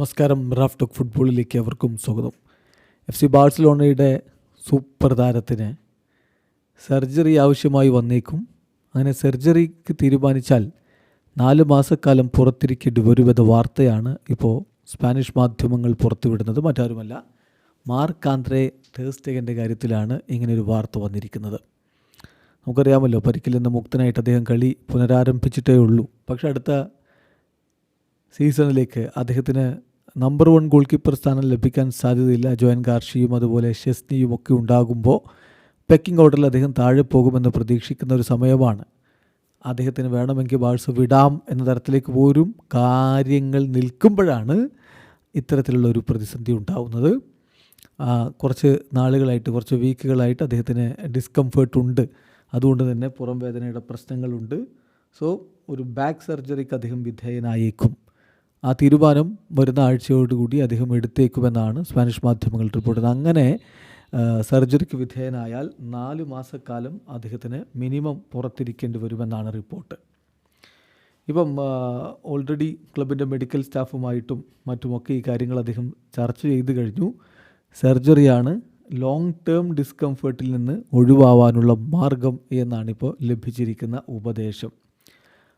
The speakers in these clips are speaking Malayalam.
നമസ്കാരം. റാഫ് ടോക്ക് ഫുട്ബോളിലേക്ക് അവർക്കും സ്വാഗതം. FC ബാഴ്സലോണയുടെ സൂപ്പർ താരത്തിന് സർജറി ആവശ്യമായി വന്നേക്കും. അങ്ങനെ സർജറിക്ക് തീരുമാനിച്ചാൽ 4 മാസക്കാലം പുറത്തിരിക്കേണ്ടി വരുമെന്ന വാർത്തയാണ് ഇപ്പോൾ സ്പാനിഷ് മാധ്യമങ്ങൾ പുറത്തുവിടുന്നത്. മറ്റാരുമല്ല, മാർക്ക് ആന്ദ്രേ ടെർ സ്റ്റെഗൻ്റെ കാര്യത്തിലാണ് ഇങ്ങനെയൊരു വാർത്ത വന്നിരിക്കുന്നത്. നമുക്കറിയാമല്ലോ, പരിക്കിൽ നിന്ന് മുക്തനായിട്ട് അദ്ദേഹം കളി പുനരാരംഭിച്ചിട്ടേ ഉള്ളൂ. പക്ഷേ അടുത്ത സീസണിലേക്ക് അദ്ദേഹത്തിന് നമ്പർ 1 ഗോൾ കീപ്പർ സ്ഥാനം ലഭിക്കാൻ സാധ്യതയില്ല. ജോയൻ ഗാർഷിയും അതുപോലെ ഷെസ്നിയും ഒക്കെ ഉണ്ടാകുമ്പോൾ പെക്കിംഗ് ഓർഡറിൽ അദ്ദേഹം താഴെ പോകുമെന്ന് പ്രതീക്ഷിക്കുന്ന ഒരു സമയമാണ്. അദ്ദേഹത്തിന് വേണമെങ്കിൽ ബാഴ്സ വിടാം എന്ന തരത്തിലേക്ക് പോലും കാര്യങ്ങൾ നിൽക്കുമ്പോഴാണ് ഇത്തരത്തിലുള്ള ഒരു പ്രതിസന്ധി ഉണ്ടാവുന്നത്. കുറച്ച് നാളുകളായിട്ട്, കുറച്ച് വീക്കുകളായിട്ട് അദ്ദേഹത്തിന് ഡിസ്കംഫേർട്ട് ഉണ്ട്. അതുകൊണ്ട് തന്നെ പുറം വേദനയുടെ പ്രശ്നങ്ങളുണ്ട്. സോ ഒരു ബാക്ക് സർജറിക്ക് അദ്ദേഹം വിധേയനായേക്കും. ആ തീരുമാനം വരുന്ന ആഴ്ചയോടുകൂടി അദ്ദേഹം എടുത്തേക്കുമെന്നാണ് സ്പാനിഷ് മാധ്യമങ്ങൾ റിപ്പോർട്ട് ചെയ്യുന്നത്. അങ്ങനെ സർജറിക്ക് വിധേയനായാൽ 4 മാസക്കാലം അദ്ദേഹത്തിന് മിനിമം പുറത്തിരിക്കേണ്ടി വരുമെന്നാണ് റിപ്പോർട്ട്. ഇപ്പം ഓൾറെഡി ക്ലബിൻ്റെ മെഡിക്കൽ സ്റ്റാഫുമായിട്ടും മറ്റുമൊക്കെ ഈ കാര്യങ്ങൾ അദ്ദേഹം ചർച്ച ചെയ്ത് കഴിഞ്ഞു. സർജറിയാണ് ലോങ് ടേം ഡിസ്കംഫേർട്ടിൽ നിന്ന് ഒഴിവാവാനുള്ള മാർഗം എന്നാണിപ്പോൾ ലഭിച്ചിരിക്കുന്ന ഉപദേശം.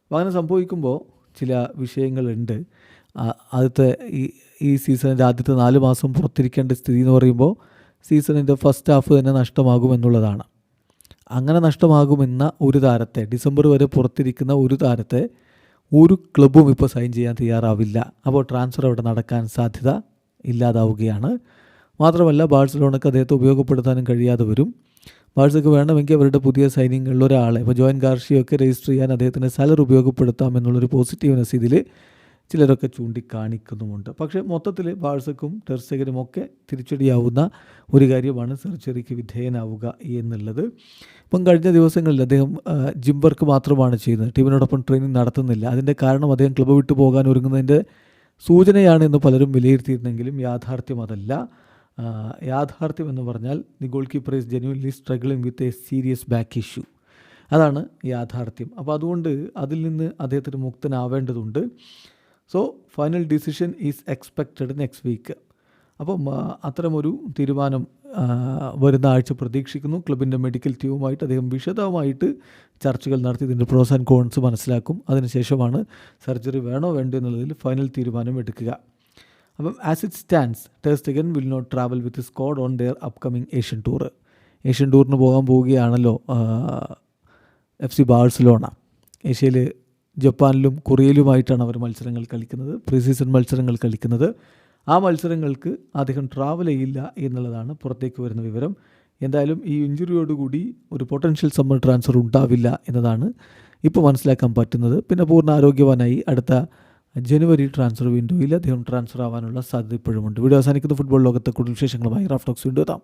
അപ്പോൾ അങ്ങനെ സംഭവിക്കുമ്പോൾ ചില വിഷയങ്ങളുണ്ട്. ആദ്യത്തെ ഈ സീസണിൻ്റെ ആദ്യത്തെ 4 മാസം പുറത്തിരിക്കേണ്ട സ്ഥിതി എന്ന് പറയുമ്പോൾ സീസണിൻ്റെ ഫസ്റ്റ് ഹാഫ് തന്നെ നഷ്ടമാകുമെന്നുള്ളതാണ്. അങ്ങനെ നഷ്ടമാകുമെന്ന ഒരു താരത്തെ, ഡിസംബർ വരെ പുറത്തിരിക്കുന്ന ഒരു താരത്തെ ഒരു ക്ലബ്ബും ഇപ്പോൾ സൈൻ ചെയ്യാൻ തയ്യാറാവില്ല. അപ്പോൾ ട്രാൻസ്ഫർ അവിടെ നടക്കാൻ സാധ്യത ഇല്ലാതാവുകയാണ്. മാത്രമല്ല, ബാഴ്സലോണയ്ക്ക് അദ്ദേഹത്തെ ഉപയോഗപ്പെടുത്താനും കഴിയാതെ വരും. ബാഴ്സയ്ക്ക് വേണമെങ്കിൽ അവരുടെ പുതിയ സൈനിങ്ങളിൽ ഒരാളെ, ഇപ്പോൾ ജോയൻ ഗാർഷിയൊക്കെ രജിസ്റ്റർ ചെയ്യാൻ അദ്ദേഹത്തിൻ്റെ സാലറി ഉപയോഗപ്പെടുത്താമെന്നുള്ളൊരു പോസിറ്റീവ്നെസ് ഇതിൽ ചിലരൊക്കെ ചൂണ്ടിക്കാണിക്കുന്നുമുണ്ട്. പക്ഷേ മൊത്തത്തിൽ ബാഴ്സയ്ക്കും ടെർ സ്റ്റെഗനുമൊക്കെ തിരിച്ചടിയാവുന്ന ഒരു കാര്യമാണ് സർജറിക്ക് വിധേയനാവുക എന്നുള്ളത്. ഇപ്പം കഴിഞ്ഞ ദിവസങ്ങളിൽ അദ്ദേഹം ജിം വർക്ക് മാത്രമാണ് ചെയ്യുന്നത്, ടീമിനോടൊപ്പം ട്രെയിനിങ് നടത്തുന്നില്ല. അതിൻ്റെ കാരണം അദ്ദേഹം ക്ലബ്ബ് വിട്ടു പോകാൻ ഒരുങ്ങുന്നതിൻ്റെ സൂചനയാണെന്ന് പലരും വിലയിരുത്തിയിരുന്നെങ്കിലും യാഥാർത്ഥ്യം അതല്ല. യാഥാർത്ഥ്യം എന്ന് പറഞ്ഞാൽ the goalkeeper is genuinely struggling with a serious back issue. അതാണ് യാഥാർത്ഥ്യം. അപ്പോൾ അതുകൊണ്ട് അതിൽ നിന്ന് അദ്ദേഹത്തിന് മുക്തനാവേണ്ടതുണ്ട്. So final decision is expected next week. അപ്പം അത്തരമൊരു തീരുമാനം വരുന്ന ആഴ്ച പ്രതീക്ഷിക്കുന്നു. ക്ലബിൻ്റെ മെഡിക്കൽ ടീമുമായിട്ട് അദ്ദേഹം വിശദമായിട്ട് ചർച്ചകൾ നടത്തി ഇതിൻ്റെ പ്രോസ് ആൻഡ് കോൺസ് മനസ്സിലാക്കും. അതിനുശേഷമാണ് സർജറി വേണോ വേണ്ടോ എന്നുള്ളതിൽ ഫൈനൽ തീരുമാനം എടുക്കുക. അപ്പം as it stands, Ter Stegen will not travel with squad on their upcoming Asian tour. Asian ടൂറിന് പോകാൻ പോവുകയാണല്ലോ FC ബാഴ്സലോണ. ഏഷ്യയിൽ ജപ്പാനിലും കൊറിയയിലുമായിട്ടാണ് അവർ മത്സരങ്ങൾ കളിക്കുന്നത്, പ്രീ സീസൺ മത്സരങ്ങൾ കളിക്കുന്നത്. ആ മത്സരങ്ങൾക്ക് അദ്ദേഹം ട്രാവൽ ചെയ്യില്ല എന്നുള്ളതാണ് പുറത്തേക്ക് വരുന്ന വിവരം. എന്തായാലും ഈ ഇഞ്ചുറിയോടുകൂടി ഒരു പൊട്ടൻഷ്യൽ സമ്മർ ട്രാൻസ്ഫർ ഉണ്ടാവില്ല എന്നതാണ് ഇപ്പോൾ മനസ്സിലാക്കാൻ പറ്റുന്നത്. പിന്നെ പൂർണ്ണ ആരോഗ്യവാനായി അടുത്ത ജനുവരി ട്രാൻസ്ഫർ വിൻഡോയിൽ അദ്ദേഹം ട്രാൻസ്ഫർ ആവാനുള്ള സാധ്യത ഇപ്പോഴുമുണ്ട്. വീഡിയോ അവസാനിക്കുന്ന ഫുട്ബോൾ ലോകത്തെ കൂടുതൽ വിശേഷങ്ങളുമായി റാഫ് ടോക്സ് വീണ്ടും എത്താം.